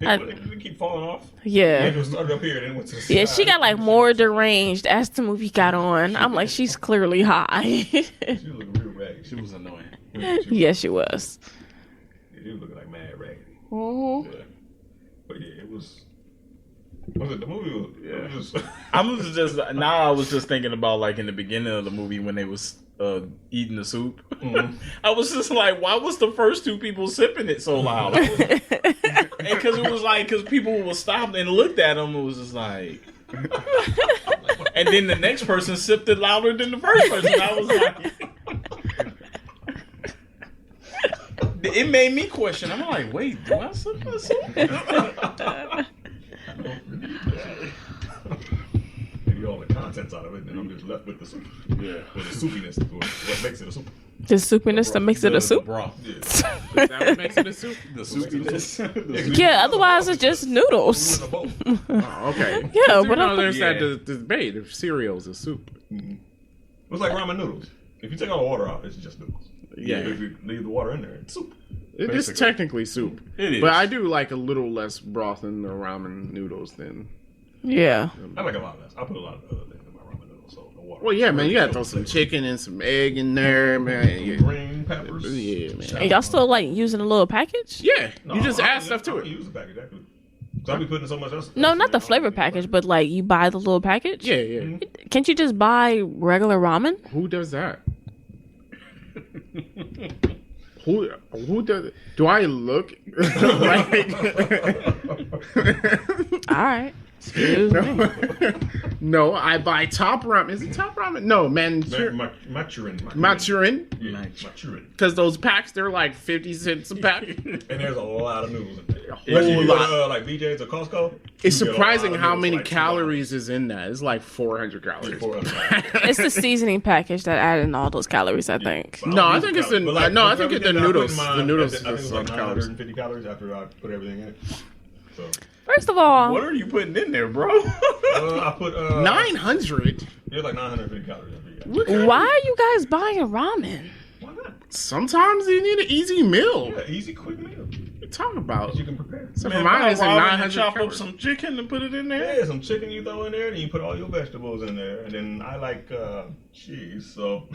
I- It keep falling off. Yeah. It was started up here and then went to the Yeah, side. she got, like, more deranged as the movie got on. I'm like, she's clearly high. She was looking real raggedy. She was annoying. Yes, she was. She was looking like mad raggedy. Mm-hmm. Yeah. But yeah, it was. Was it the movie? It was just, I was just thinking about like in the beginning of the movie when they was eating the soup. I was just like, why was the first 2 people sipping it so loud? Because it was like, because people would stop and looked at them. It was just like, and then the next person sipped it louder than the first person. I was like, it made me question. I'm like, wait, do I sip this soup? maybe all the contents out of it, and then I'm just left with the soup. Yeah. With the soupiness, what makes it a soup. The soupiness that makes it a soup? Broth. Yeah. Is that what makes it a soup? The soupiness. Yeah, otherwise it's just noodles. In a bowl. Oh, okay. Yeah, You but know, I'm- there's Yeah. that debate if cereal's a soup. It's like ramen noodles. If you take all the water out, it's just noodles. Yeah. If you leave the water in there, it's soup. It is Basically. technically soup. It is. But I do like a little less broth in the ramen noodles than. Yeah. I like a lot less. I put a lot of other things in my ramen noodles, so the water. Well, yeah, man, you gotta throw some chicken and some egg in there, man. Yeah, Green peppers. yeah man. And y'all still like using a little package? Yeah, No, you just I add don't stuff to use- I it. don't use the package. Actually. So I be putting so much else. No, not the flavor package, but like you buy the little package? Yeah, yeah. Can't you just buy regular ramen? Who does that? Who does it? Do I look like? All right. Excuse me. No, I buy Top Ramen. Is it Top Ramen? No, Maturin. Maturin. Yeah, Maturin. Because those packs, they're like 50 cents a pack. And there's a lot of noodles in there. whole Especially if you go lot. to like BJ's or Costco. It's you get a surprising lot of how noodles many for like $2. calories is in that. It's like 400 calories. It's the seasoning package that added in all those calories, I think. No, I think it's the- no, I think it's the noodles. The The noodles I think is it's like on calories. 950 calories after I put everything in. So First of all, What are you putting in there, bro? I put 900? It's like 950 calories. Every why are you guys buying ramen? Why not? Sometimes you need an easy meal. Yeah, easy, quick meal What you talking about? that you can prepare. Except Man, for mine is Rob and 900 chop up calories. some chicken and put it in there. Yeah, some chicken you throw in there, then you put all your vegetables in there, and then I like cheese. So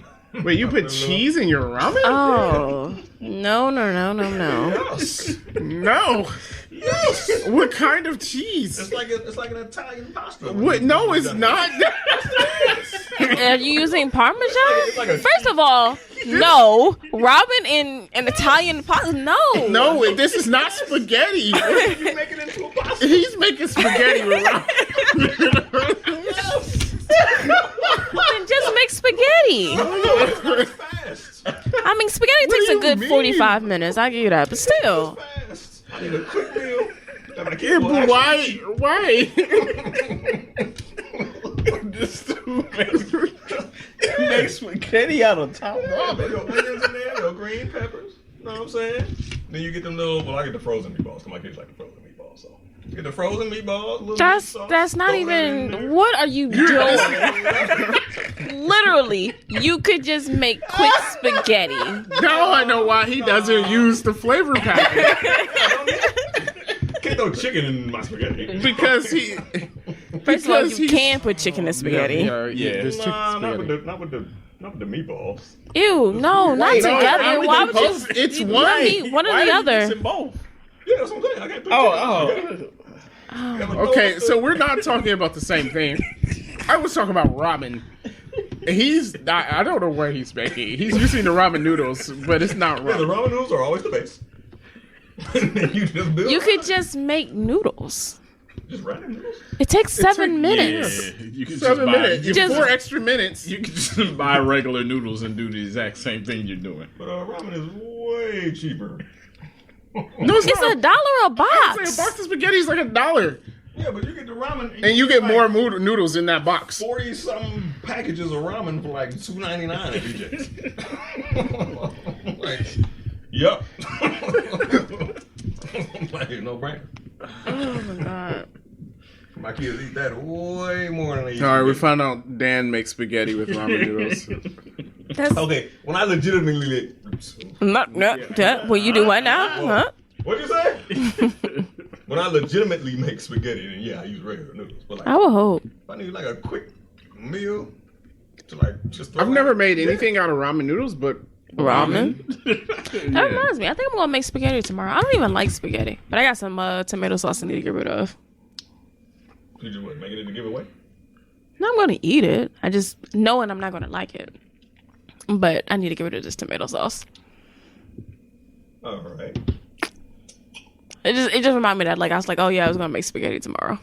Wait, you put cheese in your ramen? Oh no. Yes. No. Yes. What kind of cheese? It's like an Italian pasta. What? No, it's not. Are you using Parmesan? It's like a First of all, no. Robin in an Italian pasta. No. No, this is not spaghetti. You make it into a pasta. He's making spaghetti with ramen. Then just make spaghetti. Fast. I mean, spaghetti takes do a good you mean? 45 minutes. I give you that, but still. Fast. I need a quick meal. Yeah, but why? Why? This dude makes spaghetti out of top ramen. Your onions in there, your green peppers. You know what I'm saying? Then you get them little. Well, I get the frozen meatballs. Cause my kids like the frozen meatballs. So you get the frozen meatballs. Little meat sauce, That's not throw that in even. there. What are you doing? Literally, you could just make quick spaghetti. Now I know why he doesn't use the flavor packet. Can't throw chicken in my spaghetti. Because he. First of all, because you he's- can put chicken in spaghetti. Yeah. there's chicken Nah, not with spaghetti. the meatballs. Ew, no, not Wait, no, together. how would Why they would both- you? it's you one. need one or Why the are you mixing other. both? Yeah, that's what I'm saying. I can't put chicken in spaghetti. Okay, so we're not talking about the same thing. I was talking about ramen. I don't know where he's making. He's using the ramen noodles, but it's not Yeah, the ramen. ramen noodles are always the base. And then you just build. You could just make noodles. just random noodles. It takes 7 minutes. Yeah, you can 7 minutes. You, Just- 4 extra minutes. you can just buy regular noodles and do the exact same thing you're doing. But ramen is way cheaper. No, It's $1 a A box. box of spaghetti is like $1, Yeah, but you get the ramen and you get more noodles in that box. 40-something packages of ramen for like $2.99 at BJ's. Like, yep. Like, no brainer. Oh my god. My kids eat that way more than they eat. All right, we spaghetti. found out Dan makes spaghetti with ramen noodles. That's Okay, when I legitimately. Well, you do what now? Huh? What'd you say? When I legitimately make spaghetti, then yeah, I use regular noodles. But like, I will hope. if I need like a quick meal to like just throw I've out- never made anything out of ramen noodles, but Ramen. That reminds me. I think I'm gonna make spaghetti tomorrow. I don't even like spaghetti, but I got some tomato sauce I need to get rid of. You just what, making it to give away? No, I'm gonna eat it. I just knowing I'm not gonna like it, but I need to get rid of this tomato sauce. All right. It just reminded me that I was like, oh yeah, I was gonna make spaghetti tomorrow.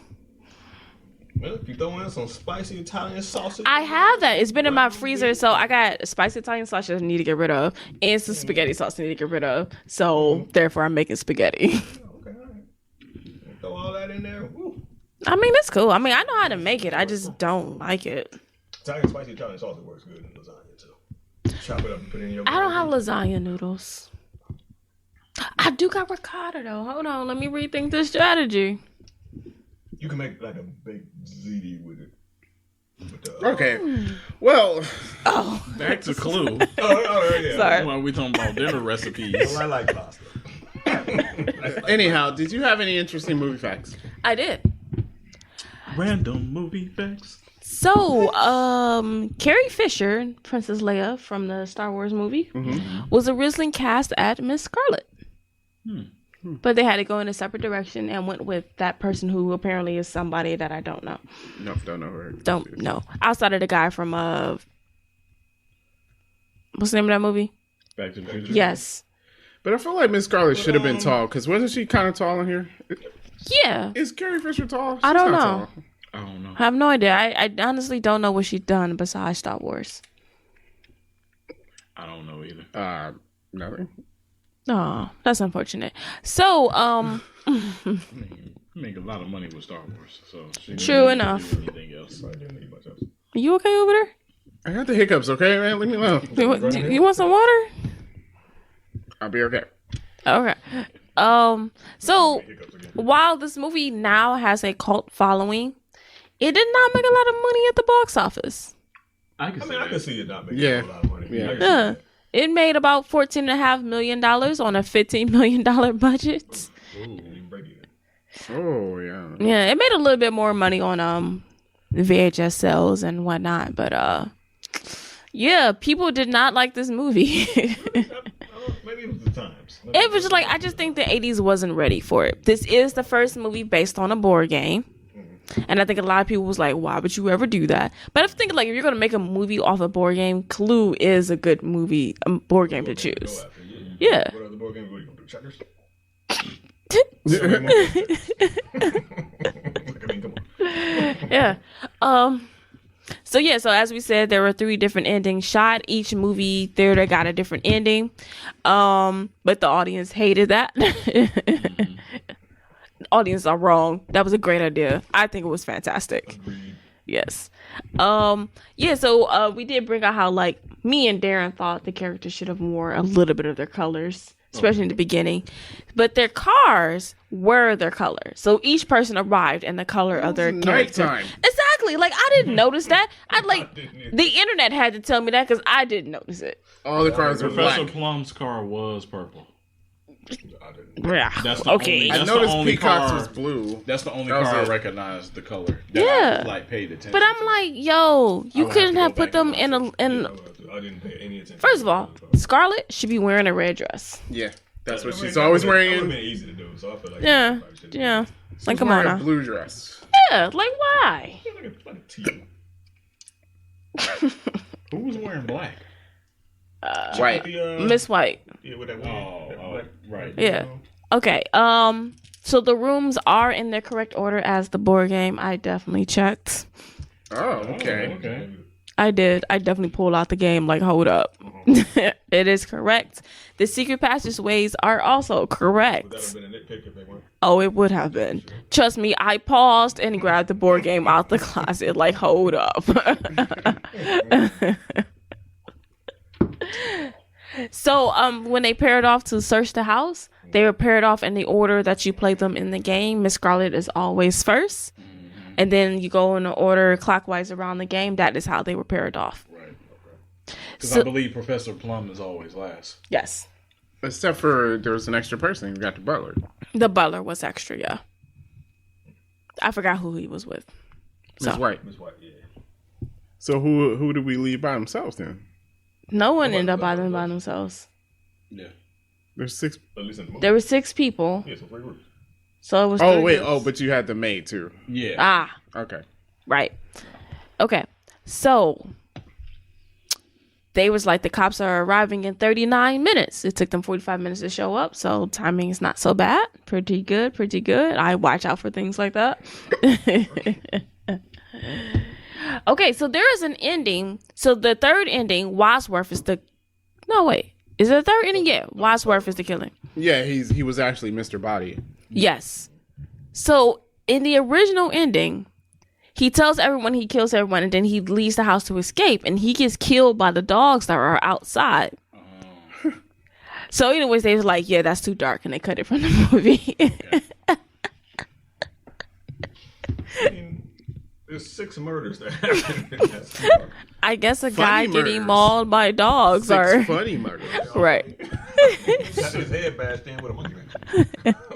Well, if you throw in some spicy Italian sausage, I have that. It's been in my freezer, so I got spicy Italian sausage I need to get rid of, and some spaghetti sauce I need to get rid of. So therefore, I'm making spaghetti. Okay, all right. Throw all that in there. Woo. I mean, that's cool. I mean, I know how to make it. I just don't like it. Spicy Italian sausage works good in lasagna too. Chop it up and put it in your. I don't have lasagna noodles. I do got ricotta though. Hold on, let me rethink this strategy. You can make like a baked ziti with it. With the, okay. Well, Oh, Back to Clue. yeah. sorry. While we talking about dinner recipes. Well, I like pasta. anyhow, did you have any interesting movie facts? I did. Random movie facts. So, Carrie Fisher, Princess Leia from the Star Wars movie, was originally cast at Miss Scarlet. But they had to go in a separate direction and went with that person who apparently is somebody that I don't know. No, don't know her. Don't know. Outside of the guy from, what's the name of that movie? Back to the Future. Yes. But I feel like Miss Scarlet should have been tall, because wasn't she kind of tall in here? Yeah. Is Carrie Fisher tall? I don't not know. tall. I don't know. I have no idea. I honestly don't know what she's done besides Star Wars. I don't know either. Nothing. Oh, that's unfortunate. So, Make a lot of money with Star Wars, so she True didn't enough. do anything else. are you okay over there? I got the hiccups, okay, man? Leave me alone. You want some water? I'll be okay. Okay. So while this movie now has a cult following, it did not make a lot of money at the box office. I can I mean, I can see it not making Yeah. a lot of money. Yeah. I can see Yeah. that. It made about $14.5 million on a $15 million budget. Ooh, you break it. Oh yeah. Yeah, it made a little bit more money on VHS sales and whatnot, but yeah, people did not like this movie. Maybe it was the times. It was just like, I just think the 80s wasn't ready for it. This is the first movie based on a board game. And I think a lot of people was like, why would you ever do that? But I'm thinking, like, if you're going to make a movie off a board game, Clue is a good movie, a board game to choose. Yeah. What other board game? What are you going to do? Checkers? I mean, come on. Yeah. So yeah, so as we said, there were 3 different endings shot. Each movie theater got a different ending. But the audience hated that. Audience are wrong. That was a great idea. I think it was fantastic. Yes. Yeah, so we did bring out how, like, me and Darren thought the characters should have worn a little bit of their colors, especially in the beginning. But their cars were their color. So each person arrived in the color of their character. Nighttime. Exactly. Like, I didn't notice that. The internet had to tell me that because I didn't notice it. All the cars were Professor black. Plum's car was purple. Yeah. That's the Okay. only- I That's the noticed only Peacock's car- was blue. That's the only That was car I it. recognized the color. That Yeah. I, like, paid attention. But I'm like, yo, you would couldn't have to have go put back them in a. I didn't pay any attention. First of all, Scarlett should be wearing a red dress. Yeah, that's what I mean, she's always that would've wearing. been easy to do, so I feel like Yeah. probably should've Yeah. She's Like, come on wearing a now. blue dress. Yeah. Like, why? been like a teal. Who was wearing black? White. Miss White. Yeah, with that wig. Oh, right. Yeah. Okay. So the rooms are in their correct order as the board game. I definitely checked. Oh, okay. Okay. I did. I definitely pulled out the game. Like, hold up. It is correct. The secret passageways are also correct. That would have been a nitpick if they weren't. Oh, it would have been. Trust me, I paused and grabbed the board game out the closet. Like, hold up. So, when they paired off to search the house, they were paired off in the order that you played them in the game. Miss Scarlet is always first, and then you go in the order clockwise around the game. That is how they were paired off. Right. Because So- I believe Professor Plum is always last. Yes, Except for there was an extra person who got the butler. the butler was extra. Yeah, I forgot who he was with. Miss So White. Miss White, yeah. So who did we leave by themselves then? no one ended up by themselves. Yeah. There's 6. At least in the movie. There were 6 people, Yeah, so 3 groups. so it was. Oh 3 wait. groups. Oh, but you had the maid too. Yeah. Ah, Okay. right. Okay. So they was like, the cops are arriving in 39 minutes. It took them 45 minutes to show up. So timing is not so bad. Pretty good. Pretty good. I watch out for things like that. Okay. So there is an ending. So the third ending, Wadsworth is the, no, wait. Is it the third ending? Yeah. Wadsworth is the killing. Yeah, he was actually Mr. Body. Yes. So in the original ending, he tells everyone he kills everyone, and then he leaves the house to escape, and he gets killed by the dogs that are outside. So anyways, they was like, yeah, that's too dark, and they cut it from the movie. I mean, there's 6 murders that happened. That's too dark. I guess a guy Funny getting murders. mauled by dogs 6 or funny murders. right. Got his head bashed in with a monkey wrench.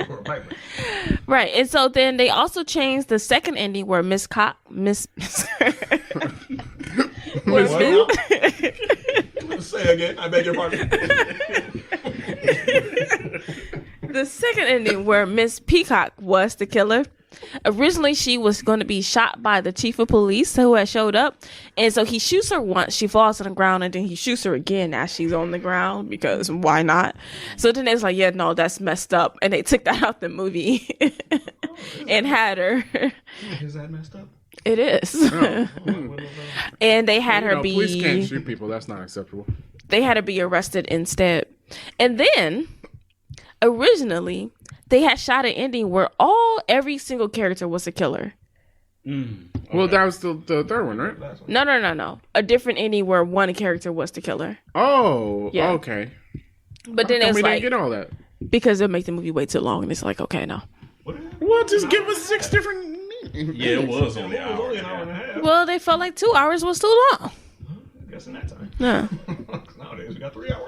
Or a pipe wrench. Right. And so then they also changed the second ending where Miss where What? Say again. I beg your pardon. the second ending where Miss Peacock was the killer. Originally, she was going to be shot by the chief of police who had showed up. And so he shoots her once. She falls on the ground, and then he shoots her again as she's on the ground because why not? So then it's like, yeah, no, that's messed up. And they took that out the movie and had her. Is that messed up? It is. And they had her Police can't be shoot people. That's not acceptable. they had her be arrested instead. And then originally they had shot an ending where every single character was a killer. Well, that was the third one, right? No. A different ending where one character was the killer. Oh, Yeah. okay. But then And it's we like, didn't get all that. because it'll make the movie way too long, and it's like, okay, no. Well, just give us 6 different. Yeah, it was only It an was only hour. an hour and a half. Well, they felt like 2 hours was too long. I guess in that time. Yeah. Nowadays we got 3 hour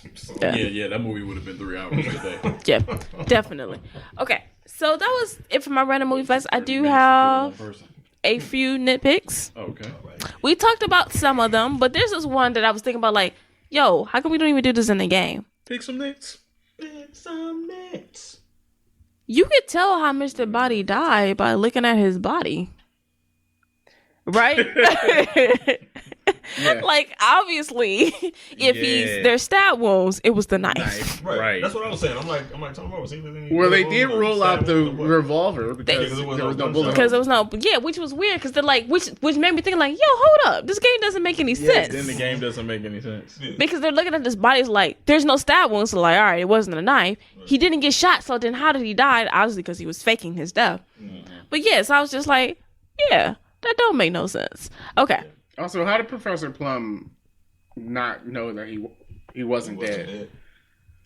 movies. So. Yeah, that movie would have been 3 hours today. Yeah, definitely. Okay, so that was it for my random movie facts. I do have a few nitpicks. Okay. We talked about some of them, but there's this one that I was thinking about, like, yo, how come we don't even do this in the game? Pick some nicks. Pick some nicks. You could tell how Mr. Body died by looking at his body. Right? Yeah. Like, obviously, if there's stab wounds, it was the knife. Right. That's what I was saying. I'm like, Tom Morris. Well, they did roll out the revolver because there was no bullet. Because there was no, which was weird. Because they're like, which made me think like, yo, hold up, this game doesn't make any sense. Then the game doesn't make any sense. Yeah. Because they're looking at this body, it's like, there's no stab wounds. So like, all right, it wasn't a knife. He didn't get shot. So then, how did he die? Obviously, because he was faking his death. But yes, I was just like, yeah, that don't make no sense. Okay. Also, how did Professor Plum not know that he wasn't dead?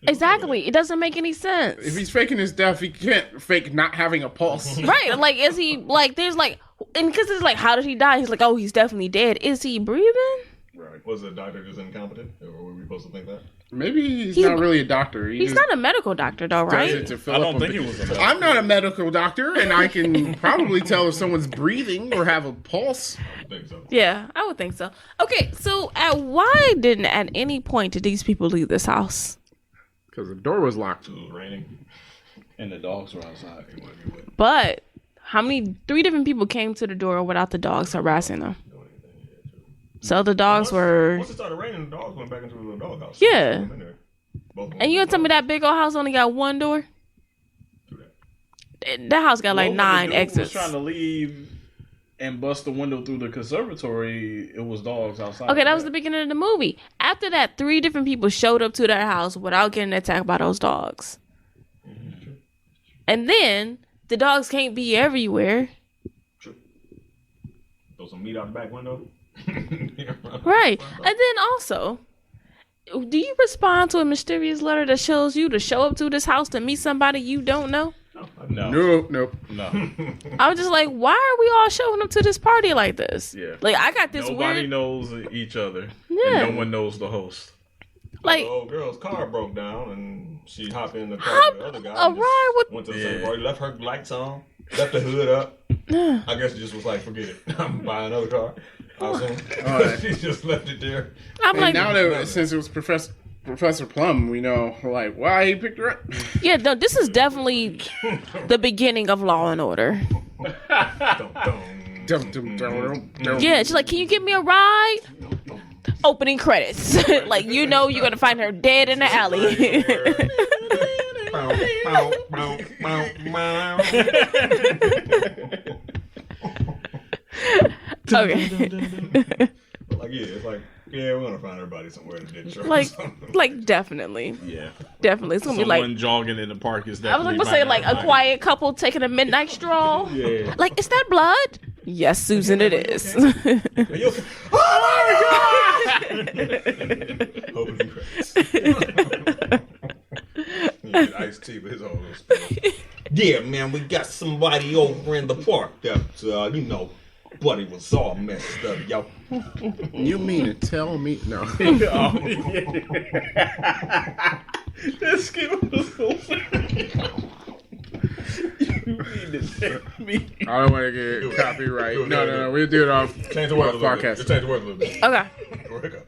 Exactly. It doesn't make any sense. If he's faking his death, he can't fake not having a pulse. Right. Like, is he, like, there's like, and because it's like, how did he die? He's like, oh, he's definitely dead. Is he breathing? Right. Was the doctor just incompetent? Or were we supposed to think that? Maybe he's not really a doctor. He's not a medical doctor, though, right? I don't think he was a medical I'm not a medical doctor, and I can probably tell if someone's breathing or have a pulse. I think so. Yeah, I would think so. Okay, so why didn't at any point did these people leave this house? Because the door was locked. It was raining. And the dogs were outside. But how many? 3 different people came to the door without the dogs harassing them. So the dogs were. Once it started raining, the dogs went back into the little doghouse. Yeah. And you gonna tell me that big old house only got one door? That house got like 9 exits. Was trying to leave and bust the window through the conservatory. It was dogs outside. Okay, that was the beginning of the movie. After that, 3 different people showed up to their house without getting attacked by those dogs. And then the dogs can't be everywhere. Throw some meat out the back window. Right. And then also, do you respond to a mysterious letter that shows you to show up to this house to meet somebody you don't know? No. Nope. I was just like, why are we all showing up to this party like this? Yeah. Like, I got this Nobody weird. knows each other. Yeah. And no one knows the host. Like, the old girl's car broke down and she hopped in the car with the other guy. a ride with. Went to the same party, left her lights on, left the hood up. I guess she just was like, forget it. I'm buying another car. Right. She just left it there. I'm And like, now that since it was Professor Plum, we know like why he picked her up. yeah, no, this is definitely the beginning of Law and Order. Yeah, she's like, can you give me a ride? Opening credits. Like, you know you're gonna find her dead in the alley. Okay. Like, yeah, it's like, yeah, we're gonna find everybody somewhere in the ditch. like definitely. Yeah. Definitely. It's gonna be Someone like, jogging in the park is I definitely. was gonna say like a quiet couple taking a midnight stroll. Yeah. Like, is that blood? Yes, Susan, it is. Are you okay? Oh my god! Opening credits. You get iced tea with his whole little spill. Yeah, man, we got somebody over in the park that, you know, buddy was all messed up, yo. You mean to tell me? No. This game was so You mean to tell me? I don't want to get copyright. No. We'll do it off Change the word a little bit. podcast. Just change the word a little bit. Okay.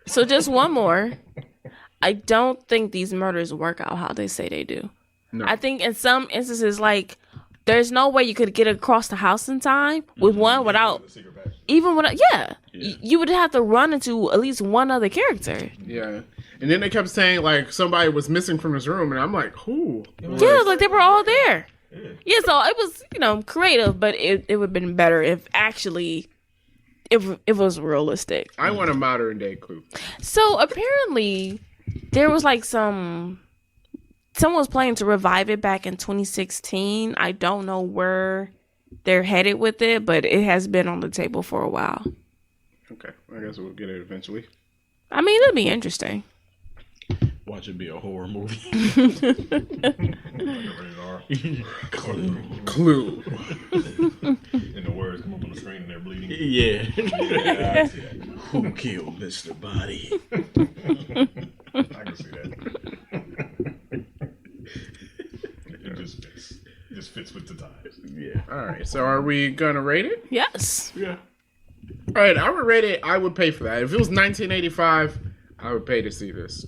So just one more. I don't think these murders work out how they say they do. No. I think in some instances, like, there's no way you could get across the house in time with one without, even without, you would have to run into at least one other character. Yeah. And then they kept saying like somebody was missing from his room, and I'm like, who? Yeah, like they were all there. Yeah, so it was, creative, but it would have been better if actually it was realistic. I want a modern day clue. So apparently there was like someone was planning to revive it back in 2016. I don't know where they're headed with it, but it has been on the table for a while. Okay, I guess we'll get it eventually. I mean, it'll be interesting. Watch it be a horror movie. Clue. And the words come up on the screen and they're bleeding. Yeah. Yeah, Who killed Mr. Body? I can see All right. So are we gonna rate it? Yes. Yeah. All right. I would rate it. I would pay for that. If it was 1985, I would pay to see this.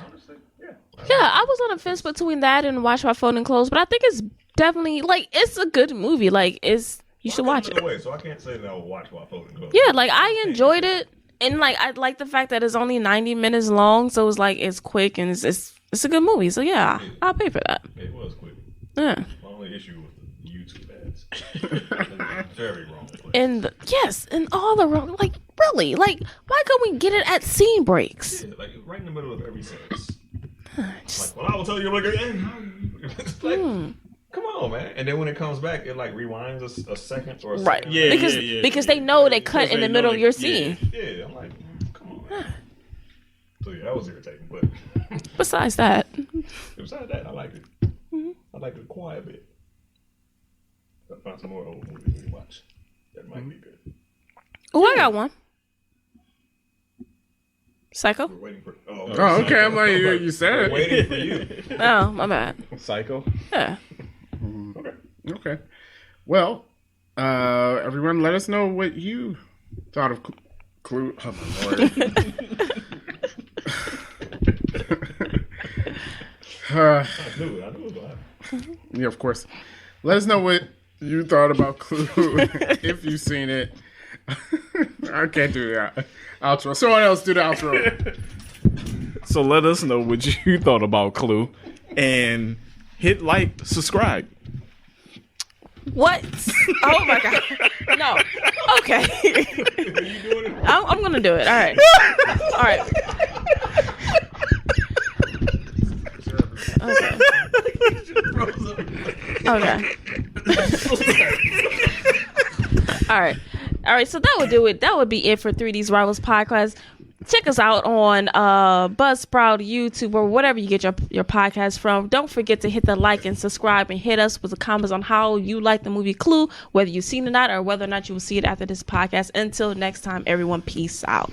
Honestly, yeah. Yeah, I was on a fence between that and Watch My Phone and Close, but I think it's definitely like it's a good movie. Like you should watch it. Away, so I can't say that I will watch my phone and close. Yeah, like I enjoyed it, and like I like the fact that it's only 90 minutes long, so it's like it's quick and it's a good movie. So yeah, I'll pay for that. It was quick. Yeah. My only issue was the YouTube ads. Very wrong. And yes, and all the wrong, like really, like why couldn't we get it at scene breaks? Yeah, like right in the middle of every sentence. Like, well, I will tell you again. Like, come on, man. And then when it comes back, it like rewinds a second or a Right. second. Yeah, Because they know they cut Because in they the middle know of your they- scene. Yeah, I'm like, come on, man. So yeah, that was irritating. But Besides that, besides that, I liked it. I liked it quite a bit. I found some more old movies to watch. That might be good. oh, I got one. Psycho. We're waiting for. Oh, okay. I'm like, you said We're it. waiting for you. Oh, my bad. Psycho. Yeah. Okay. Well, everyone, let us know what you thought of Clue. Oh my lord. I knew it was gonna happen. Yeah, of course. Let us know what you thought about Clue if you've seen it. I can't do that outro. Someone else do the outro. So let us know what you thought about Clue, and hit like, subscribe. What? Oh my god. No. Okay. I'm gonna do it. All right. All right. Okay. All right. All right. So that would do it. That would be it for 3D's Rivals Podcast. Check us out on Buzzsprout, YouTube, or whatever you get your podcast from. Don't forget to hit the like and subscribe and hit us with the comments on how you like the movie Clue, whether you've seen it or not, or whether or not you will see it after this podcast. Until next time, everyone, peace out.